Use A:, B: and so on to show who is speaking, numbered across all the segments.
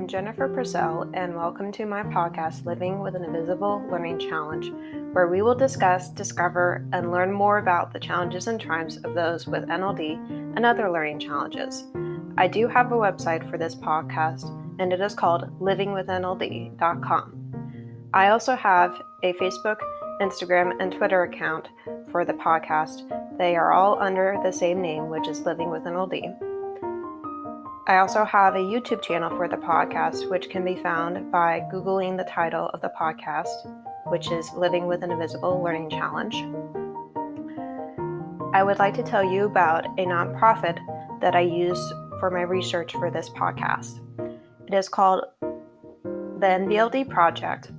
A: I'm Jennifer Purcell, and welcome to my podcast, Living with an Invisible Learning Challenge, where we will discuss, discover, and learn more about the challenges and triumphs of those with NLD and other learning challenges. I do have a website for this podcast, and it is called livingwithnld.com. I also have a Facebook, Instagram, and Twitter account for the podcast. They are all under the same name, which is Living with NLD. I also have a YouTube channel for the podcast, which can be found by Googling the title of the podcast, which is Living with an Invisible Learning Challenge. I would like to tell you about a nonprofit that I use for my research for this podcast. It is called the NVLD Project,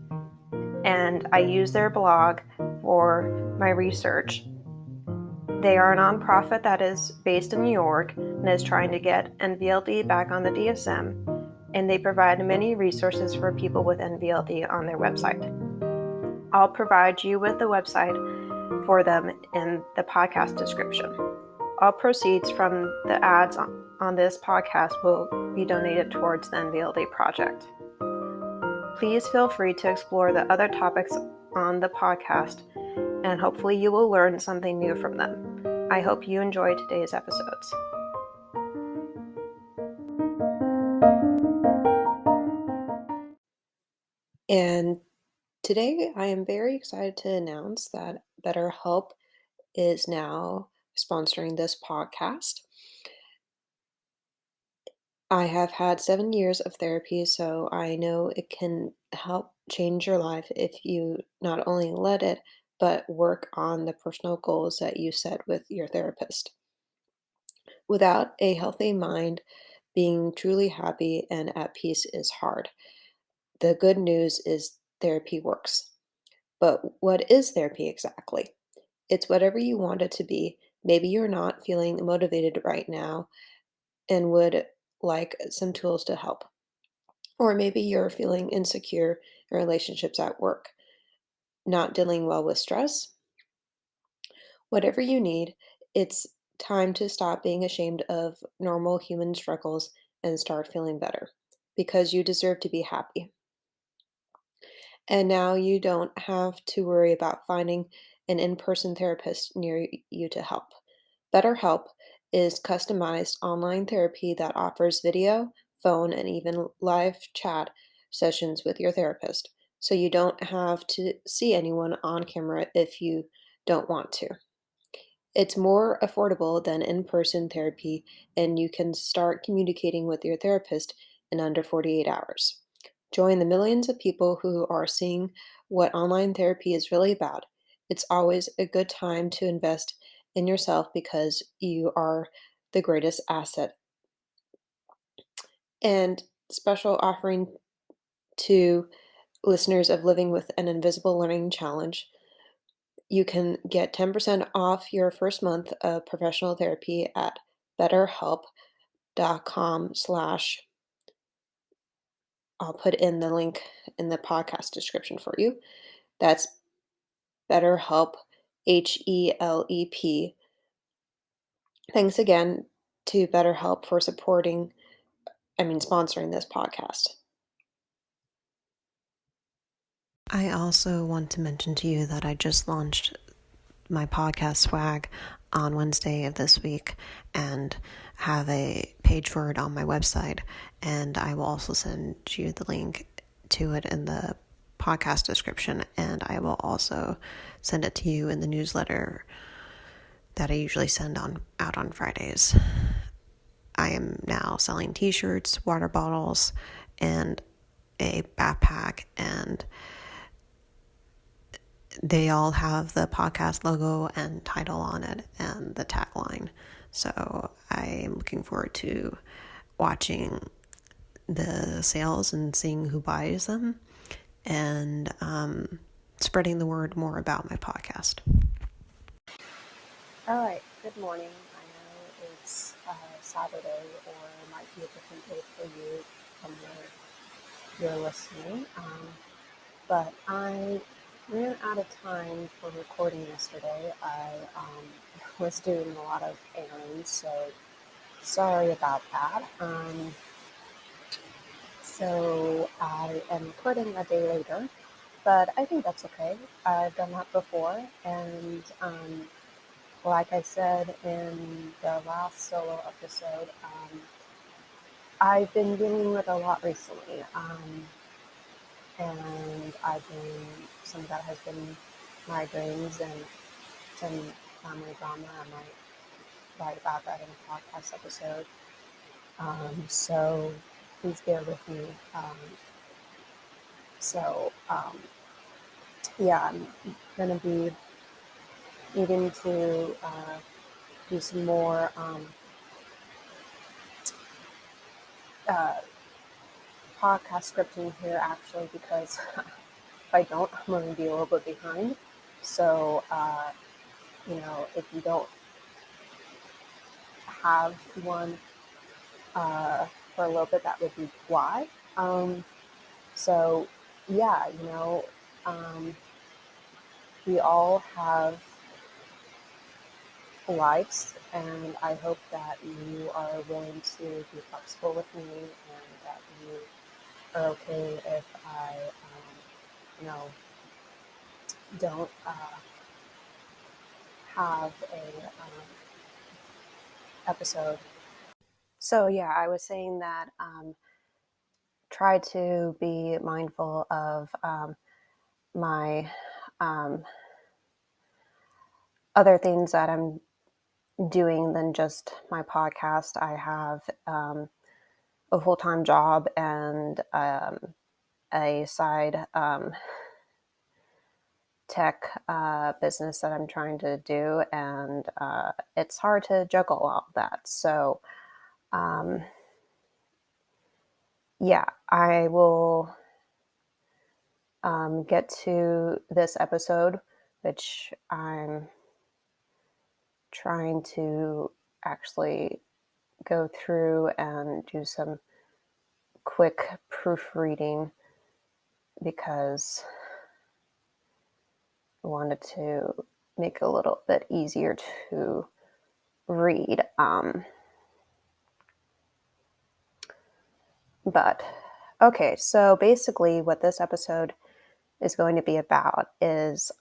A: and I use their blog for my research. They are a nonprofit that is based in New York and is trying to get NVLD back on the DSM, and they provide many resources for people with NVLD on their website. I'll provide you with the website for them in the podcast description. All proceeds from the ads on this podcast will be donated towards the NVLD project. Please feel free to explore the other topics on the podcast, and hopefully you will learn something new from them. I hope you enjoy today's episodes. And today I am very excited to announce that BetterHelp is now sponsoring this podcast. I have had 7 years of therapy, so I know it can help change your life if you not only let it, but work on the personal goals that you set with your therapist. Without a healthy mind, being truly happy and at peace is hard. The good news is therapy works. But what is therapy exactly? It's whatever you want it to be. Maybe you're not feeling motivated right now and would like some tools to help. Or maybe you're feeling insecure in relationships at work, not dealing well with stress. Whatever you need, it's time to stop being ashamed of normal human struggles and start feeling better because you deserve to be happy. And now you don't have to worry about finding an in-person therapist near you to help. BetterHelp is customized online therapy that offers video, phone, and even live chat sessions with your therapist, so you don't have to see anyone on camera if you don't want to. It's more affordable than in-person therapy, and you can start communicating with your therapist in under 48 hours. Join the millions of people who are seeing what online therapy is really about. It's always a good time to invest in yourself because you are the greatest asset. And special offering to listeners of Living with an Invisible Learning Challenge. You can get 10% off your first month of professional therapy at betterhelp.com/ I'll put in the link in the podcast description for you. That's BetterHelp, HELEP. Thanks again to BetterHelp for sponsoring this podcast. I also want to mention to you that I just launched my podcast swag on Wednesday of this week and have a page for it on my website, and I will also send you the link to it in the podcast description, and I will also send it to you in the newsletter that I usually send out on Fridays. I am now selling t-shirts, water bottles, and a backpack, and they all have the podcast logo and title on it and the tagline. So I'm looking forward to watching the sales and seeing who buys them and spreading the word more about my podcast. All right, good morning. I know it's Saturday, or it might be a different day for you from where you're listening, but I ran out of time for recording yesterday. I was doing a lot of errands, so sorry about that. So I am recording a day later, but I think that's okay. I've done that before, and like I said in the last solo episode, I've been dealing with a lot recently, and some of that has been migraines and some family drama. I might write about that in a podcast episode. So please bear with me. So yeah, I'm gonna be needing to do some more uh, podcast scripting here, actually, because if I don't, I'm going to be a little bit behind. So, if you don't have one for a little bit, that would be why. So, yeah, we all have lives, and I hope that you are willing to be flexible with me and that you are okay if I, don't have a episode. So yeah, I was saying that try to be mindful of my other things that I'm doing than just my podcast. I have a full-time job and a side tech business that I'm trying to do, and it's hard to juggle all of that. So yeah, I will get to this episode, which I'm trying to actually go through and do some quick proofreading because I wanted to make it a little bit easier to read. But okay, so basically, what this episode is going to be about is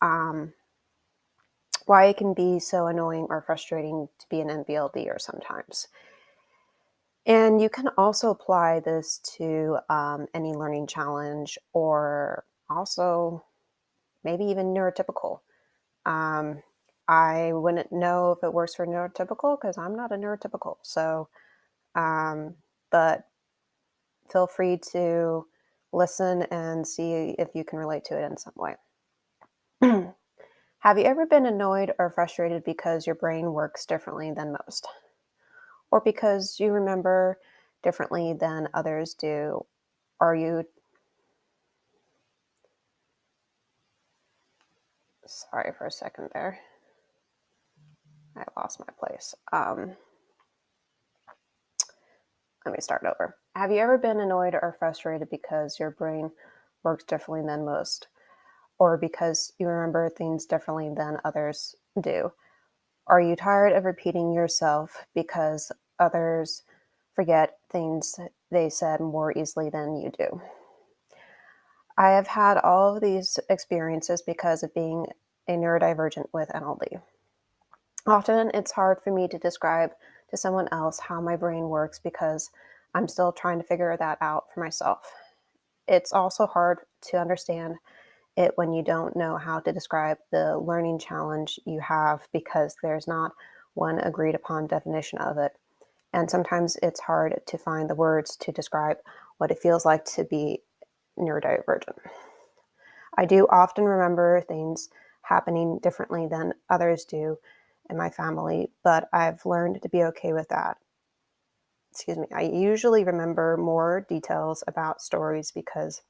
A: why it can be so annoying or frustrating to be an NVLDer sometimes. And you can also apply this to any learning challenge or also maybe even neurotypical. I wouldn't know if it works for neurotypical because I'm not a neurotypical. So, but feel free to listen and see if you can relate to it in some way. Have you ever been annoyed or frustrated because your brain works differently than most? Or because you remember differently than others do? Are you... Sorry for a second there. I lost my place. Let me start over. Have you ever been annoyed or frustrated because your brain works differently than most? Or because you remember things differently than others do? Are you tired of repeating yourself because others forget things they said more easily than you do? I have had all of these experiences because of being a neurodivergent with NLD. Often it's hard for me to describe to someone else how my brain works because I'm still trying to figure that out for myself. It's also hard to understand it when you don't know how to describe the learning challenge you have because there's not one agreed upon definition of it. And sometimes it's hard to find the words to describe what it feels like to be neurodivergent. I do often remember things happening differently than others do in my family, but I've learned to be okay with that. Excuse me. I usually remember more details about stories because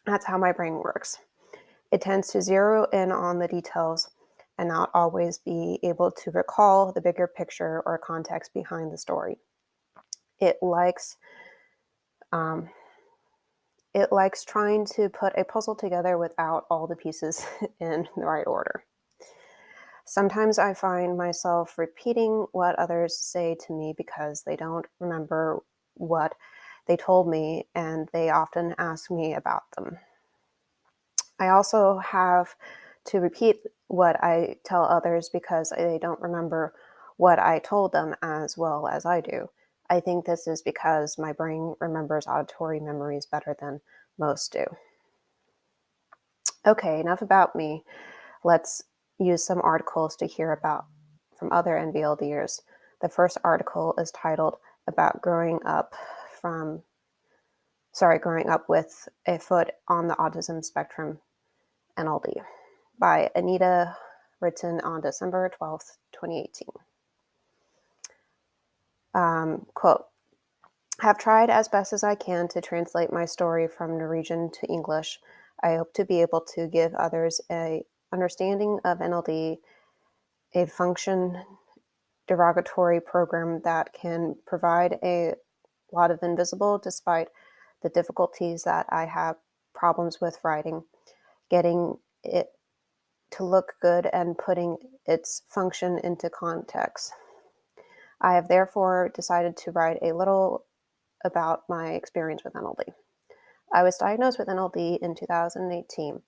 A: that's how my brain works. It tends to zero in on the details and not always be able to recall the bigger picture or context behind the story. It likes trying to put a puzzle together without all the pieces in the right order. Sometimes I find myself repeating what others say to me because they don't remember what
B: they told me, and they often ask me about them. I also have to repeat what I tell others because they don't remember what I told them as well as I do. I think this is because my brain remembers auditory memories better than most do. Okay, enough about me. Let's use some articles to hear about from other NVLDers. The first article is titled about growing up with a foot on the autism spectrum, NLD, by Anita, written on December 12th, 2018. Quote, have tried as best as I can to translate my story from Norwegian to English. I hope to be able to give others a understanding of NLD, a function derogatory program that can provide a lot of invisible despite the difficulties that I have problems with writing, getting it to look good and putting its function into context. I have therefore decided to write a little about my experience with NLD. I was diagnosed with NLD in 2018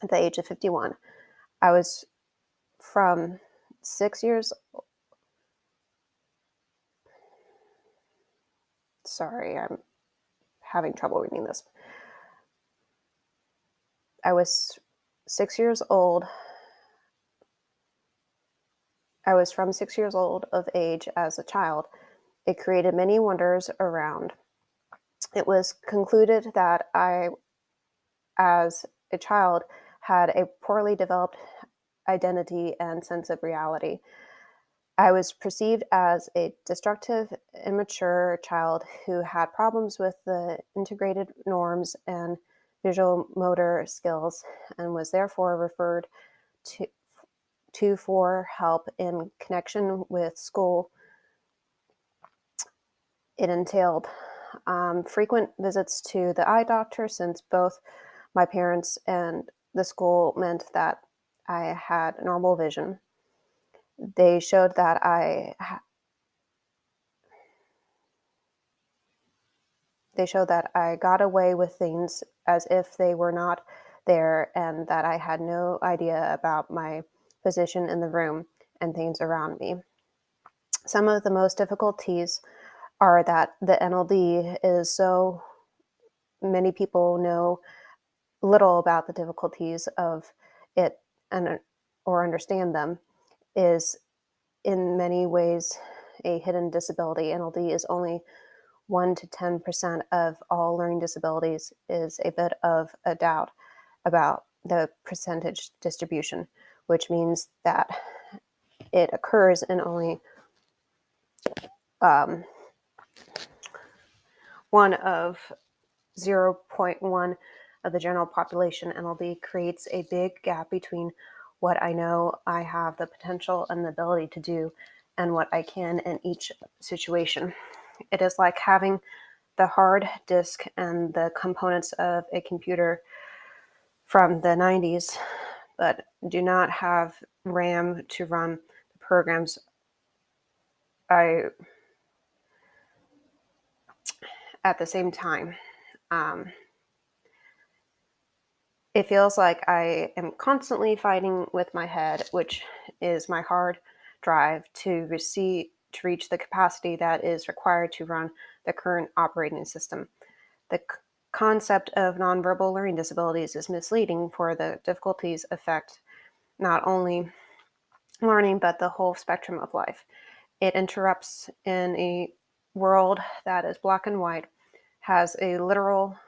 B: at the age of 51. I was from 6 years. Sorry, I'm having trouble reading this. I was 6 years old. I was from 6 years old of age as a child. It created many wonders around. It was concluded that I, as a child, had a poorly developed identity and sense of reality. I was perceived as a destructive, immature child who had problems with the integrated norms and visual motor skills and was therefore referred to for help in connection with school. It entailed frequent visits to the eye doctor since both my parents and the school meant that I had normal vision. They showed that I got away with things as if they were not there and that I had no idea about my position in the room and things around me. Some of the most difficulties are that the NLD is so many people know little about the difficulties of it and or understand them is in many ways a hidden disability. NLD is only 1 to 10% of all learning disabilities, is a bit of a doubt about the percentage distribution, which means that it occurs in only 1 of 0.1 of the general population. NLD creates a big gap between what I know I have the potential and the ability to do and what I can in each situation. It is like having the hard disk and the components of a computer from the 90s, but do not have RAM to run the programs at the same time. It feels like I am constantly fighting with my head, which is my hard drive to reach the capacity that is required to run the current operating system. The concept of nonverbal learning disabilities is misleading, for the difficulties affect not only learning but the whole spectrum of life. It interrupts in a world that is black and white, has a literal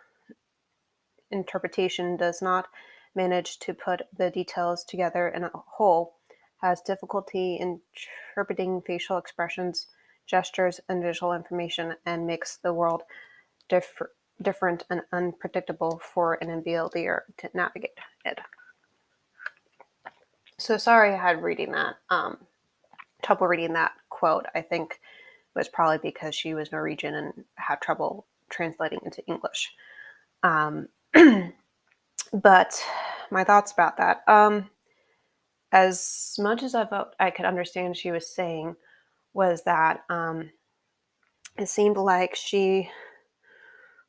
B: interpretation, does not manage to put the details together in a whole, has difficulty interpreting facial expressions, gestures, and visual information, and makes the world different and unpredictable for an NVLDer to navigate it. So sorry I had trouble reading that quote. I think it was probably because she was Norwegian and had trouble translating into English. But my thoughts about that. As much as I could understand she was saying was that it seemed like she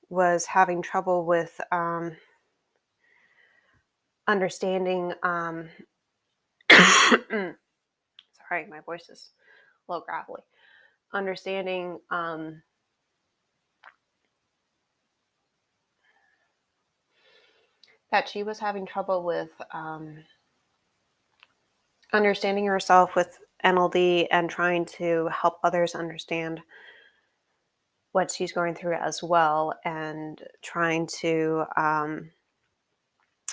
B: was having trouble with understanding. Sorry, my voice is a little gravelly. Understanding that she was having trouble with understanding herself with NLD and trying to help others understand what she's going through as well, and trying to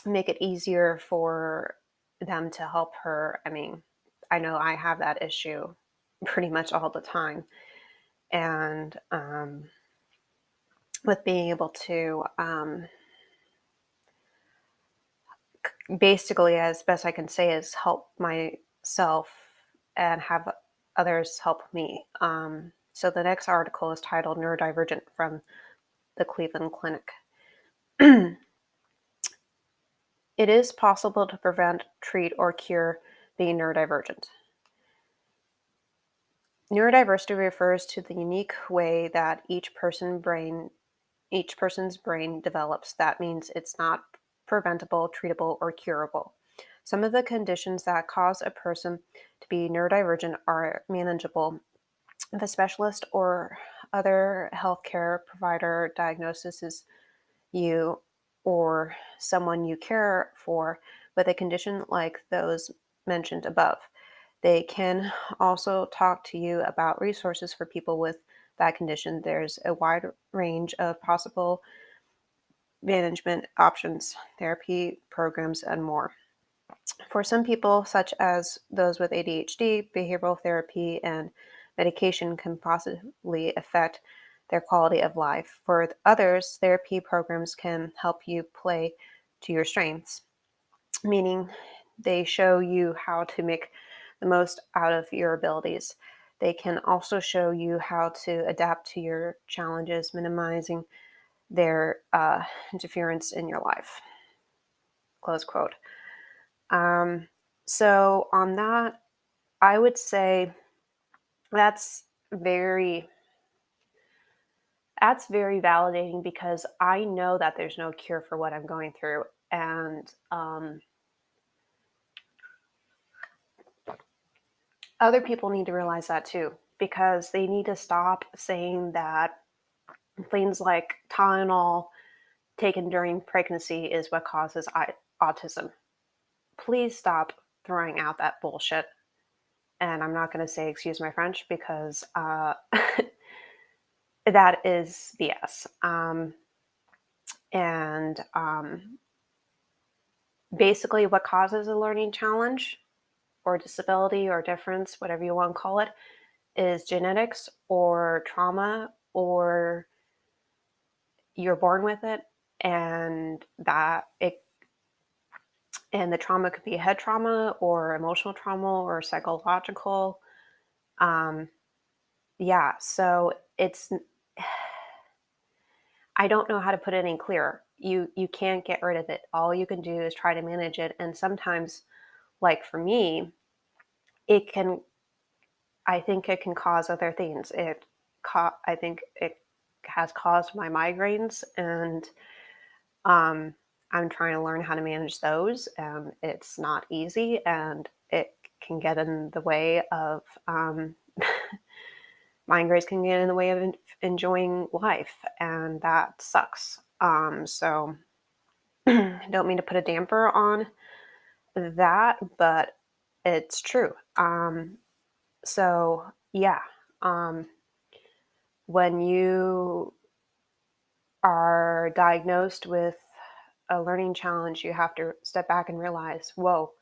B: make it easier for them to help her. I mean, I know I have that issue pretty much all the time. And with being able to basically, as best I can say, is help myself and have others help me. So the next article is titled Neurodivergent from the Cleveland Clinic. It is possible to prevent, treat, or cure being neurodivergent. Neurodiversity refers to the unique way that each person's brain develops. That means it's not preventable, treatable, or curable. Some of the conditions that cause a person to be neurodivergent are manageable if a specialist or other healthcare provider diagnoses you or someone you care for with a condition like those mentioned above. They can also talk to you about resources for people with that condition. There's a wide range of possible management options, therapy programs, and more. For some people, such as those with ADHD, behavioral therapy and medication can possibly affect their quality of life. For others, therapy programs can help you play to your strengths, meaning they show you how to make the most out of your abilities. They can also show you how to adapt to your challenges, minimizing their interference in your life. Close quote. So on that, I would say that's very validating, because I know that there's no cure for what I'm going through, and other people need to realize that too, because they need to stop saying that things like Tylenol taken during pregnancy is what causes autism. Please stop throwing out that bullshit. And I'm not going to say excuse my French, because that is BS. And basically, what causes a learning challenge or disability or difference, whatever you want to call it, is genetics or trauma, or you're born with it, and the trauma could be head trauma or emotional trauma or psychological. Yeah, so I don't know how to put it any clearer. You can't get rid of it. All you can do is try to manage it. And sometimes, like for me, I think it can cause other things. I think it has caused my migraines, and I'm trying to learn how to manage those, and it's not easy, and it can get in the way of migraines can get in the way of enjoying life, and that sucks. So I don't mean to put a damper on that, but it's true. So yeah, when you are diagnosed with a learning challenge, you have to step back and realize, whoa,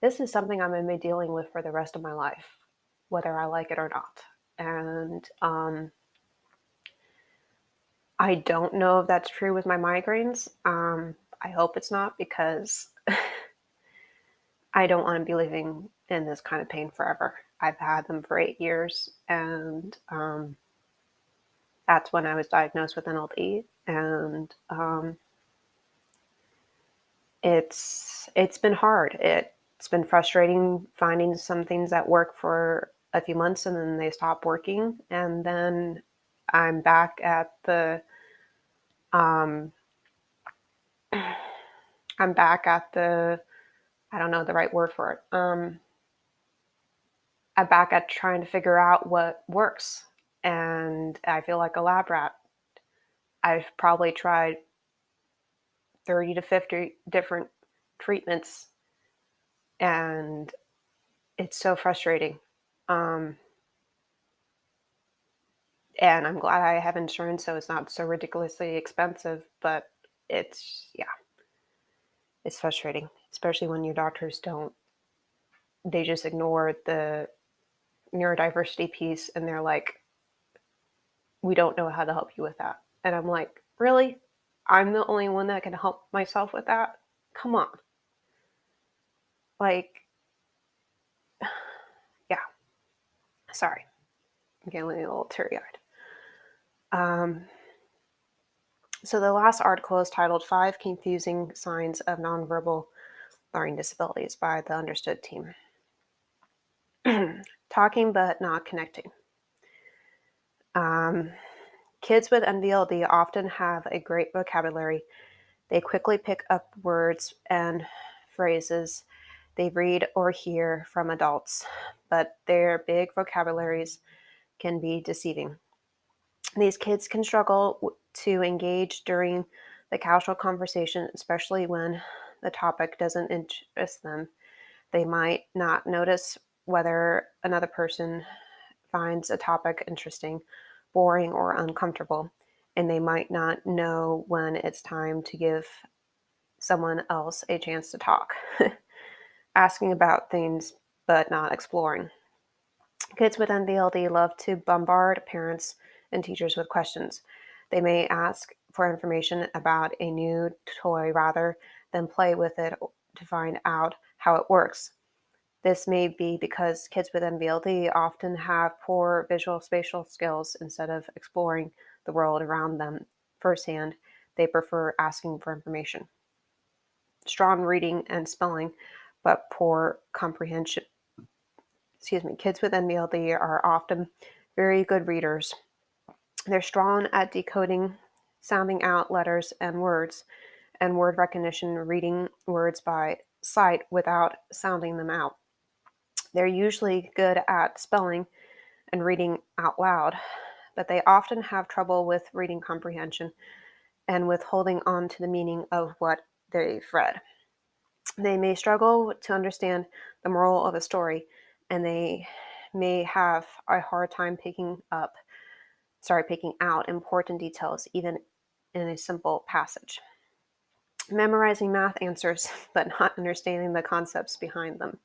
B: this is something I'm going to be dealing with for the rest of my life, whether I like it or not. And I don't know if that's true with my migraines. I hope it's not, because I don't want to be living in this kind of pain forever. I've had them for 8 years, and that's when I was diagnosed with NLD, and it's been hard. It's been frustrating finding some things that work for a few months and then they stop working, and then I'm back at the Um, I'm back at I don't know the right word for it. I'm back at trying to figure out what works. And I feel like a lab rat. I've probably tried 30 to 50 different treatments, and it's so frustrating. Um, and I'm glad I have insurance, so it's not so ridiculously expensive. But yeah, it's frustrating, especially when your doctors don't. They just ignore the neurodiversity piece, and they're like, "We don't know how to help you with that." And I'm like, "Really? I'm the only one that can help myself with that? Come on!" Like, yeah. Sorry, I'm getting a little teary-eyed. Um, so the last article is titled Five Confusing Signs of Nonverbal Learning Disabilities by the Understood team. Talking but not connecting. Um, Kids with NVLD often have a great vocabulary. They quickly pick up words and phrases they read or hear from adults, but their big vocabularies can be deceiving. These kids can struggle to engage during the casual conversation, especially when the topic doesn't interest them. They might not notice whether another person finds a topic interesting, boring, or uncomfortable, and they might not know when it's time to give someone else a chance to talk. Asking about things but not exploring. Kids with NVLD love to bombard parents and teachers with questions. They may ask for information about a new toy rather than play with it to find out how it works. This may be because kids with NVLD often have poor visual spatial skills. Instead of exploring the world around them firsthand, they prefer asking for information. Strong reading and spelling, but poor comprehension. Kids with NVLD are often very good readers. They're strong at decoding, sounding out letters and words, and word recognition, reading words by sight without sounding them out. They're usually good at spelling and reading out loud, but they often have trouble with reading comprehension and with holding on to the meaning of what they've read. They may struggle to understand the moral of a story, and they may have a hard time picking out important details, even in a simple passage. Memorizing math answers, but not understanding the concepts behind them.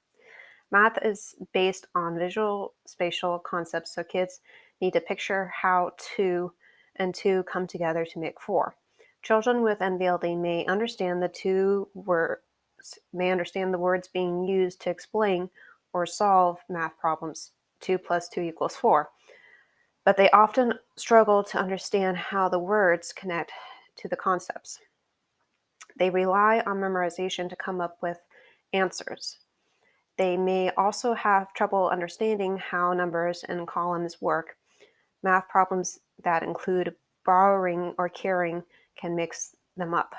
B: Math is based on visual spatial concepts, so kids need to picture how two and two come together to make four. Children with NVLD may understand the words being used to explain or solve math problems. 2 plus 2 equals 4. But they often struggle to understand how the words connect to the concepts. They rely on memorization to come up with answers. They may also have trouble understanding how numbers and columns work. Math problems that include borrowing or carrying can mix them up.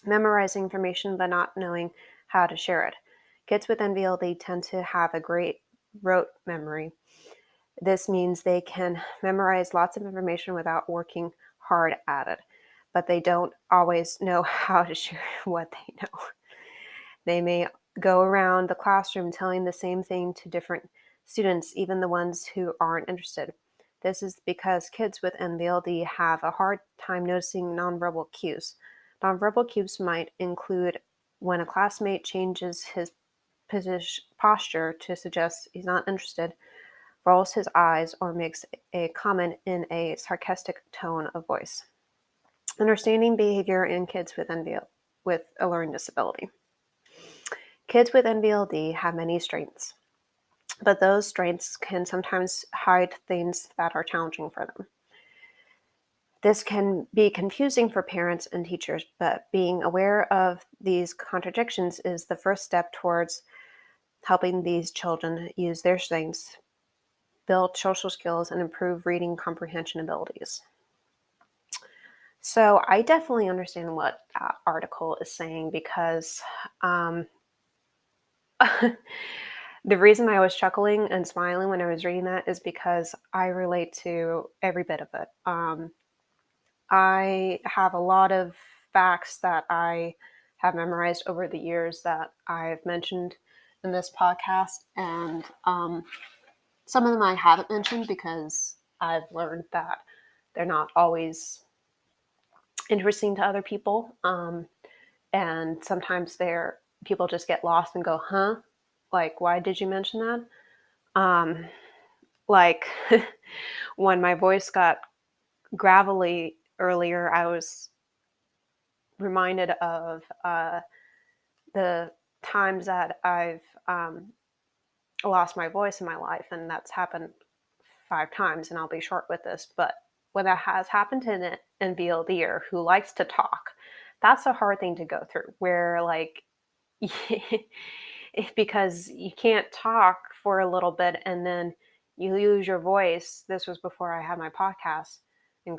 B: Memorizing information but not knowing how to share it. Kids with NVLD tend to have a great rote memory. This means they can memorize lots of information without working hard at it, but they don't always know how to share what they know. They may go around the classroom telling the same thing to different students, even the ones who aren't interested. This is because kids with NVLD have a hard time noticing nonverbal cues. Nonverbal cues might include when a classmate changes his posture to suggest he's not interested, rolls his eyes, or makes a comment in a sarcastic tone of voice. Understanding behavior in kids with a learning disability. Kids with NVLD have many strengths, but those strengths can sometimes hide things that are challenging for them. This can be confusing for parents and teachers, but being aware of these contradictions is the first step towards helping these children use their strengths, build social skills, and improve reading comprehension abilities. So I definitely understand what that article is saying because um, the reason I was chuckling and smiling when I was reading that is because I relate to every bit of it. I have a lot of facts that I have memorized over the years that I've mentioned in this podcast, and some of them I haven't mentioned because I've learned that they're not always interesting to other people. And sometimes they're people just get lost and go, huh? Like, why did you mention that? Like when my voice got gravelly earlier, I was reminded of the times that I've lost my voice in my life, and that's happened 5 times. And I'll be short with this, but when that has happened to an NVLDer who likes to talk, that's a hard thing to go through. Where like because you can't talk for a little bit and then you lose your voice. This was before I had my podcast in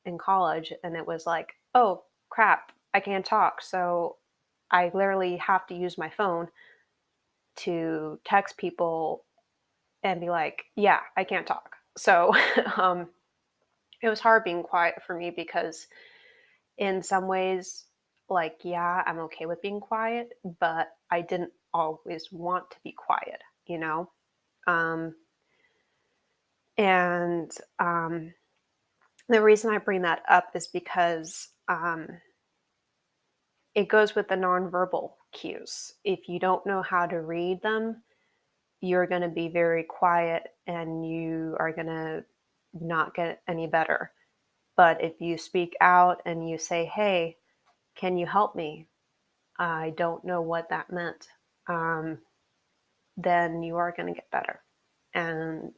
B: in college, and it was like, oh crap, I can't talk. So I literally have to use my phone to text people and be like, yeah, I can't talk. So um, it was hard being quiet for me because in some ways, like, yeah, I'm okay with being quiet, but I didn't always want to be quiet, you know? Um, and the reason I bring that up is because it goes with the nonverbal cues. If you don't know how to read them, you're going to be very quiet and you are going to not get any better. But if you speak out and you say, hey, can you help me? I don't know what that meant. Um, then you are going to get better. And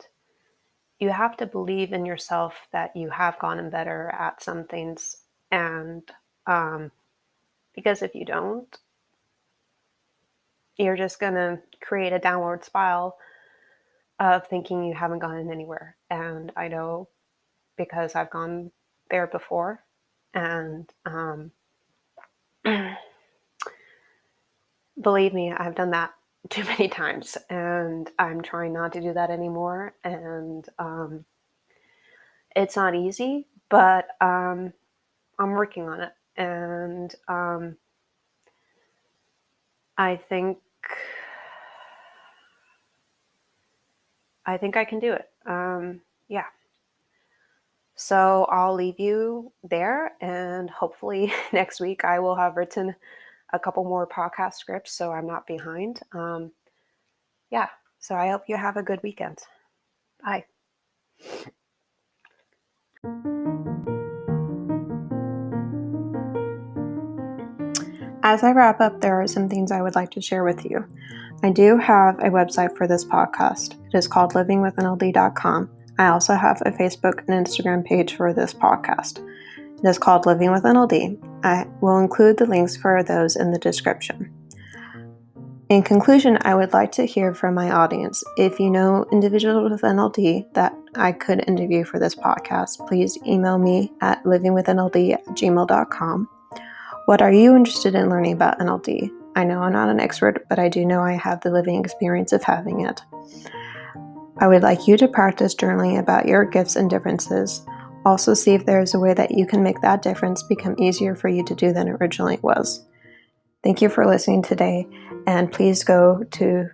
B: you have to believe in yourself that you have gotten better at some things. And um, because if you don't, you're just going to create a downward spiral of thinking you haven't gotten anywhere. And I know because I've gone there before. And believe me, I've done that too many times. And I'm trying not to do that anymore. And it's not easy, but I'm working on it. And I think I can do it. Yeah. So I'll leave you there, and hopefully next week I will have written a couple more podcast scripts so I'm not behind. Yeah. So I hope you have a good weekend. Bye. As I wrap up, there are some things I would like to share with you. I do have a website for this podcast. It is called livingwithnld.com. I also have a Facebook and Instagram page for this podcast. It is called Living with NLD. I will include the links for those in the description. In conclusion, I would like to hear from my audience. If you know individuals with NLD that I could interview for this podcast, please email me at livingwithnld@gmail.com. What are you interested in learning about NLD? I know I'm not an expert, but I do know I have the living experience of having it. I would like you to practice journaling about your gifts and differences. Also, see if there is a way that you can make that difference become easier for you to do than it originally was. Thank you for listening today, and please go to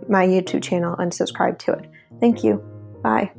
B: my YouTube channel and subscribe to it. Thank you. Bye.